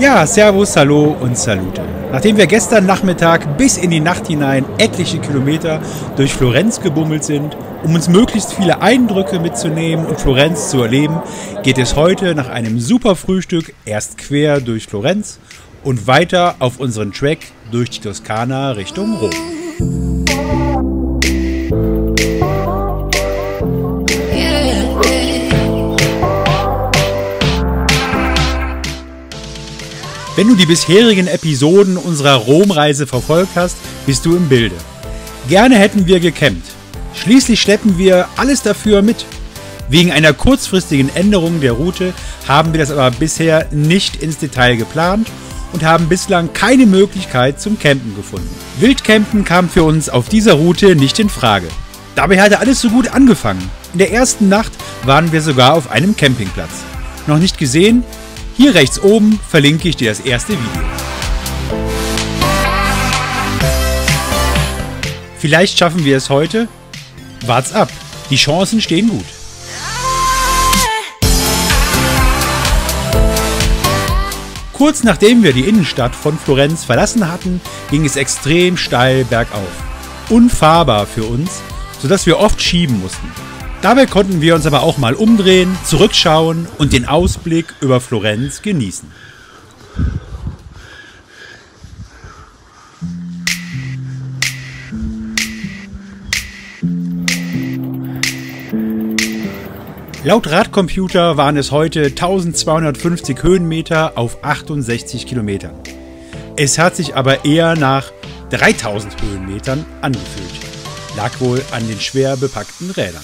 Ja, Servus, Hallo und Salute. Nachdem wir gestern Nachmittag bis in die Nacht hinein etliche Kilometer durch Florenz gebummelt sind, um uns möglichst viele Eindrücke mitzunehmen und Florenz zu erleben, geht es heute nach einem super Frühstück erst quer durch Florenz und weiter auf unseren Track durch die Toskana Richtung Rom. Wenn du die bisherigen Episoden unserer Romreise verfolgt hast, bist du im Bilde. Gerne hätten wir gecampt. Schließlich schleppen wir alles dafür mit. Wegen einer kurzfristigen Änderung der Route haben wir das aber bisher nicht ins Detail geplant und haben bislang keine Möglichkeit zum Campen gefunden. Wildcampen kam für uns auf dieser Route nicht in Frage. Dabei hatte alles so gut angefangen. In der ersten Nacht waren wir sogar auf einem Campingplatz. Noch nicht gesehen? Hier rechts oben verlinke ich dir das erste Video. Vielleicht schaffen wir es heute. Wart's ab, die Chancen stehen gut. Kurz nachdem wir die Innenstadt von Florenz verlassen hatten, ging es extrem steil bergauf. Unfahrbar für uns, sodass wir oft schieben mussten. Dabei konnten wir uns aber auch mal umdrehen, zurückschauen und den Ausblick über Florenz genießen. Laut Radcomputer waren es heute 1250 Höhenmeter auf 68 Kilometern. Es hat sich aber eher nach 3000 Höhenmetern angefühlt. Lag wohl an den schwer bepackten Rädern.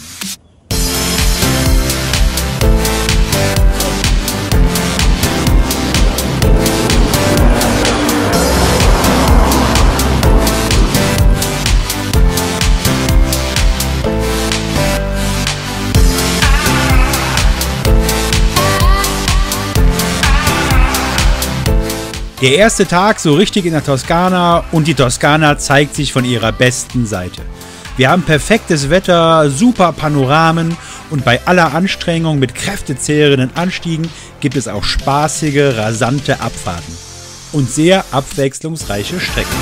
Der erste Tag so richtig in der Toskana und die Toskana zeigt sich von ihrer besten Seite. Wir haben perfektes Wetter, super Panoramen und bei aller Anstrengung mit kräftezehrenden Anstiegen gibt es auch spaßige, rasante Abfahrten und sehr abwechslungsreiche Strecken.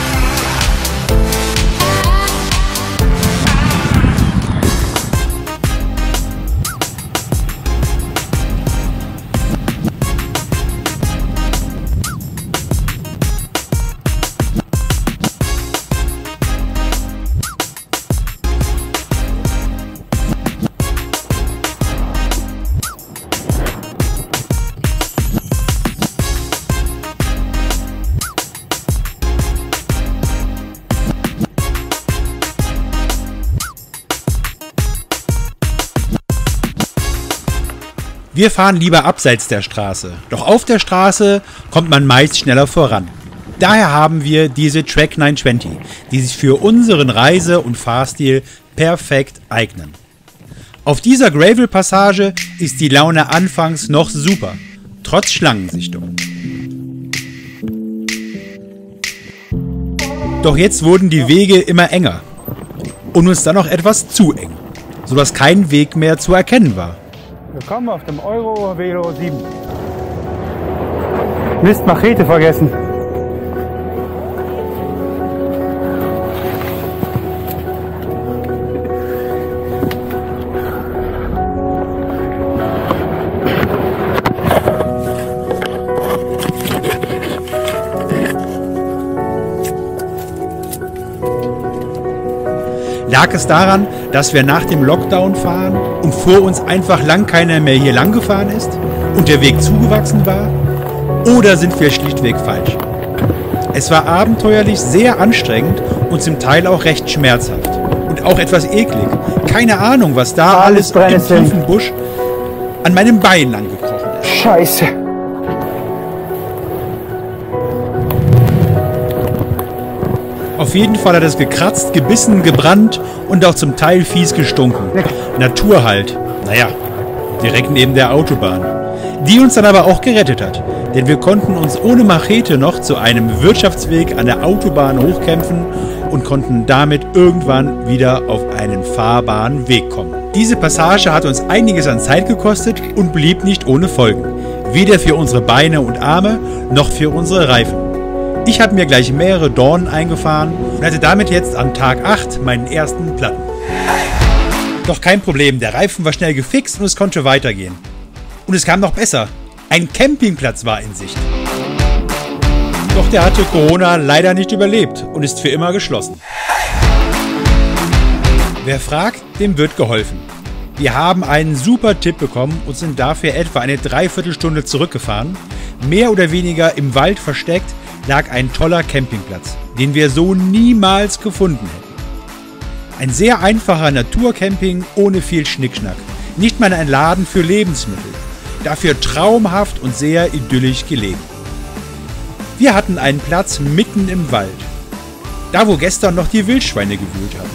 Wir fahren lieber abseits der Straße, doch auf der Straße kommt man meist schneller voran. Daher haben wir diese Track 920, die sich für unseren Reise- und Fahrstil perfekt eignen. Auf dieser Gravel-Passage ist die Laune anfangs noch super, trotz Schlangensichtung. Doch jetzt wurden die Wege immer enger und uns dann noch etwas zu eng, sodass kein Weg mehr zu erkennen war. Willkommen auf dem Euro Velo 7. Mist, Machete vergessen. Lag es daran, dass wir nach dem Lockdown fahren und vor uns einfach lang keiner mehr hier lang gefahren ist und der Weg zugewachsen war? Oder sind wir schlichtweg falsch? Es war abenteuerlich sehr anstrengend und zum Teil auch recht schmerzhaft. Und auch etwas eklig. Keine Ahnung, was da alles im tiefen Busch an meinem Bein lang gekrochen ist. Scheiße. Auf jeden Fall hat es gekratzt, gebissen, gebrannt und auch zum Teil fies gestunken. Natur halt. Naja, direkt neben der Autobahn. Die uns dann aber auch gerettet hat. Denn wir konnten uns ohne Machete noch zu einem Wirtschaftsweg an der Autobahn hochkämpfen und konnten damit irgendwann wieder auf einen fahrbaren Weg kommen. Diese Passage hat uns einiges an Zeit gekostet und blieb nicht ohne Folgen. Weder für unsere Beine und Arme, noch für unsere Reifen. Ich habe mir gleich mehrere Dornen eingefahren und hatte damit jetzt an Tag 8 meinen ersten Platten. Doch kein Problem, der Reifen war schnell gefixt und es konnte weitergehen. Und es kam noch besser, ein Campingplatz war in Sicht. Doch der hatte Corona leider nicht überlebt und ist für immer geschlossen. Wer fragt, dem wird geholfen. Wir haben einen super Tipp bekommen und sind dafür etwa eine Dreiviertelstunde zurückgefahren. Mehr oder weniger im Wald versteckt lag ein toller Campingplatz, den wir so niemals gefunden hätten. Ein sehr einfacher Naturcamping ohne viel Schnickschnack. Nicht mal ein Laden für Lebensmittel. Dafür traumhaft und sehr idyllisch gelegen. Wir hatten einen Platz mitten im Wald. Da, wo gestern noch die Wildschweine gewühlt hatten.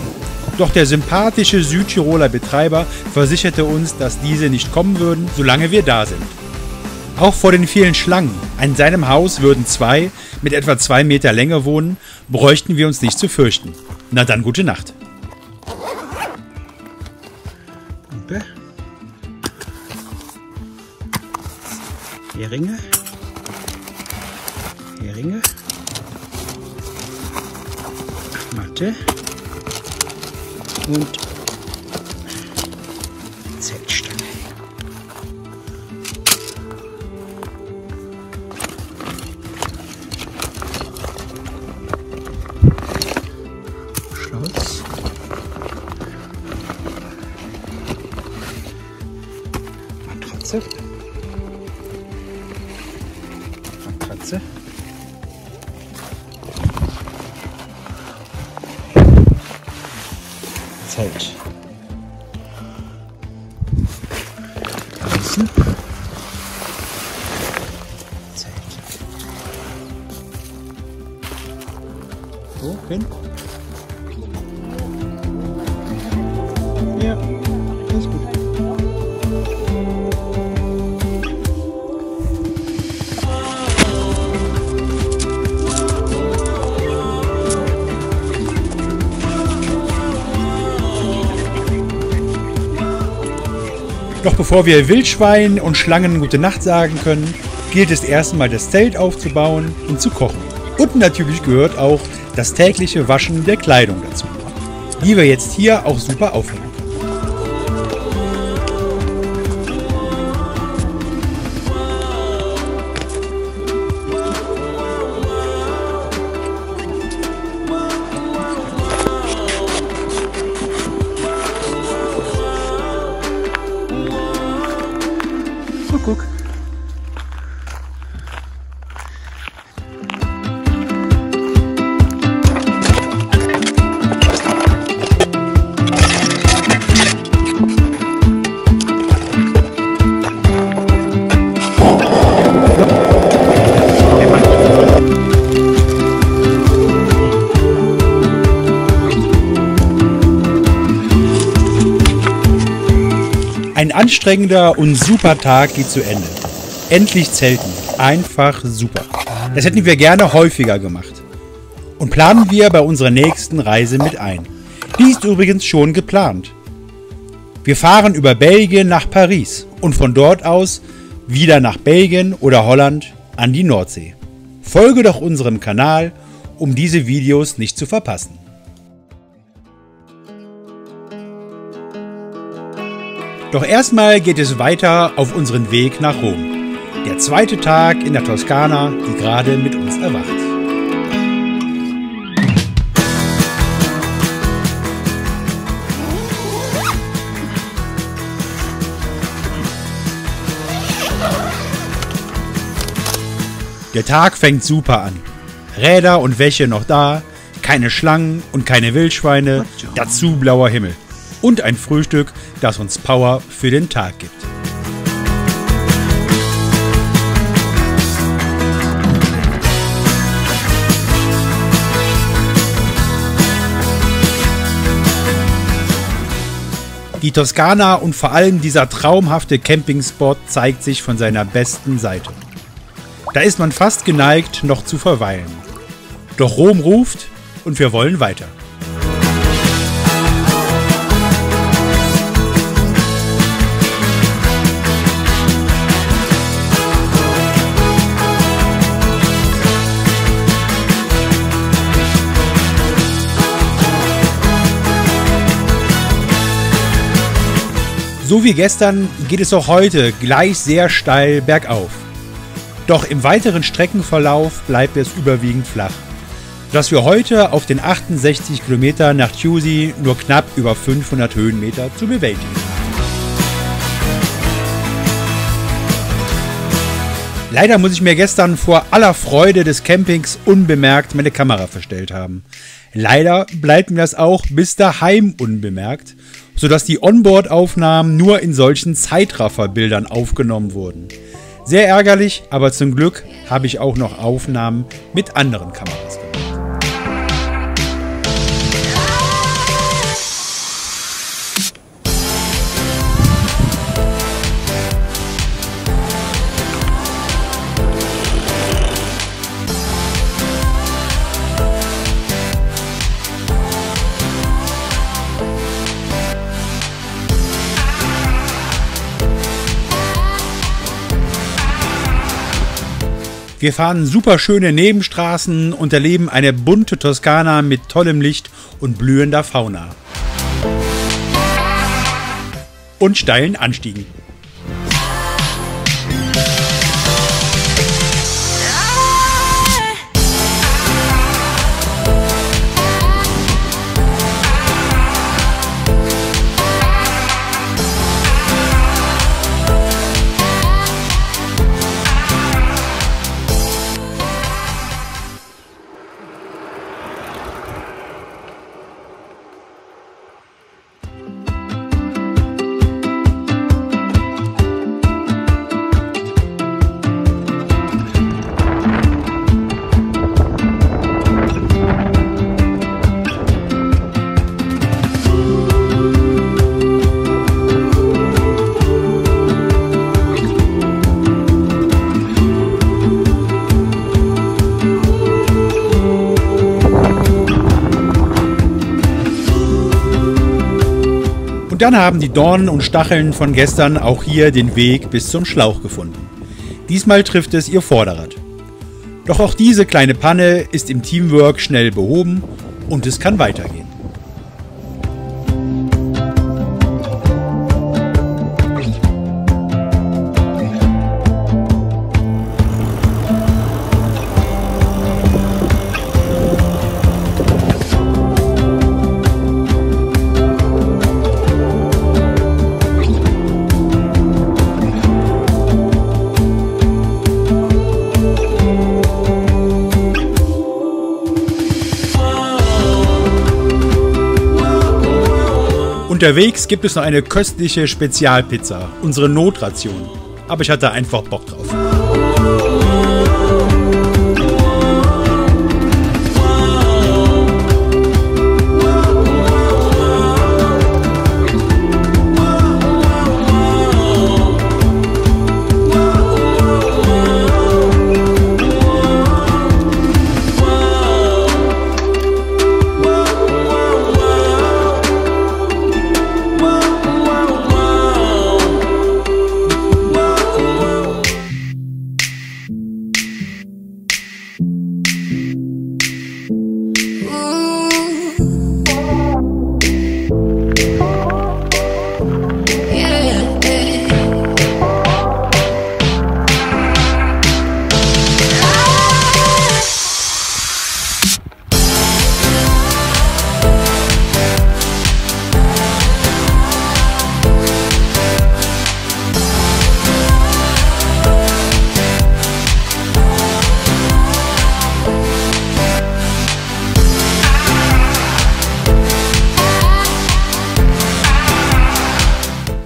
Doch der sympathische Südtiroler Betreiber versicherte uns, dass diese nicht kommen würden, solange wir da sind. Auch vor den vielen Schlangen, an seinem Haus würden 2 mit etwa 2 Meter Länge wohnen, bräuchten wir uns nicht zu fürchten. Na dann, gute Nacht. Heringe. Heringe. Matte. Und Zeltstange. Schloss. Matratze. Matratze. Zelt. Außen. Zelt. So, hin. Ja, alles gut. Doch bevor wir Wildschweinen und Schlangen gute Nacht sagen können, gilt es erstmal das Zelt aufzubauen und zu kochen. Und natürlich gehört auch das tägliche Waschen der Kleidung dazu, die wir jetzt hier auch super aufhängen können. Guck. Ein anstrengender und super Tag geht zu Ende. Endlich zelten. Einfach super. Das hätten wir gerne häufiger gemacht. Und planen wir bei unserer nächsten Reise mit ein. Die ist übrigens schon geplant. Wir fahren über Belgien nach Paris und von dort aus wieder nach Belgien oder Holland an die Nordsee. Folge doch unserem Kanal, um diese Videos nicht zu verpassen. Doch erstmal geht es weiter auf unseren Weg nach Rom. Der zweite Tag in der Toskana, die gerade mit uns erwacht. Der Tag fängt super an. Räder und Wäsche noch da, keine Schlangen und keine Wildschweine, dazu blauer Himmel. Und ein Frühstück, das uns Power für den Tag gibt. Die Toskana und vor allem dieser traumhafte Campingspot zeigt sich von seiner besten Seite. Da ist man fast geneigt, noch zu verweilen. Doch Rom ruft und wir wollen weiter. So wie gestern geht es auch heute gleich sehr steil bergauf. Doch im weiteren Streckenverlauf bleibt es überwiegend flach, sodass wir heute auf den 68 Kilometer nach Chiusi nur knapp über 500 Höhenmeter zu bewältigen haben. Leider muss ich mir gestern vor aller Freude des Campings unbemerkt meine Kamera verstellt haben. Leider bleibt mir das auch bis daheim unbemerkt, sodass die Onboard-Aufnahmen nur in solchen Zeitrafferbildern aufgenommen wurden. Sehr ärgerlich, aber zum Glück habe ich auch noch Aufnahmen mit anderen Kameras gemacht. Wir fahren super schöne Nebenstraßen und erleben eine bunte Toskana mit tollem Licht und blühender Fauna. Und steilen Anstiegen. Und dann haben die Dornen und Stacheln von gestern auch hier den Weg bis zum Schlauch gefunden. Diesmal trifft es ihr Vorderrad. Doch auch diese kleine Panne ist im Teamwork schnell behoben und es kann weitergehen. Unterwegs gibt es noch eine köstliche Spezialpizza, unsere Notration. Aber ich hatte einfach Bock drauf.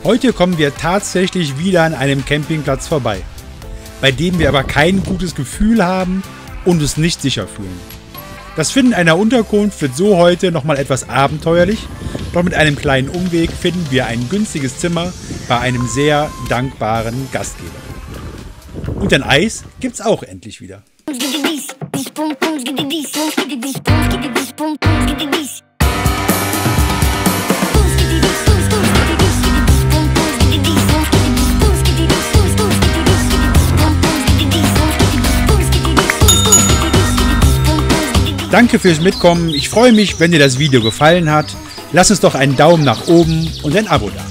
Heute kommen wir tatsächlich wieder an einem Campingplatz vorbei, bei dem wir aber kein gutes Gefühl haben und uns nicht sicher fühlen. Das Finden einer Unterkunft wird so heute nochmal etwas abenteuerlich, doch mit einem kleinen Umweg finden wir ein günstiges Zimmer bei einem sehr dankbaren Gastgeber. Und ein Eis gibt's auch endlich wieder. Danke fürs Mitkommen. Ich freue mich, wenn dir das Video gefallen hat. Lass uns doch einen Daumen nach oben und ein Abo da.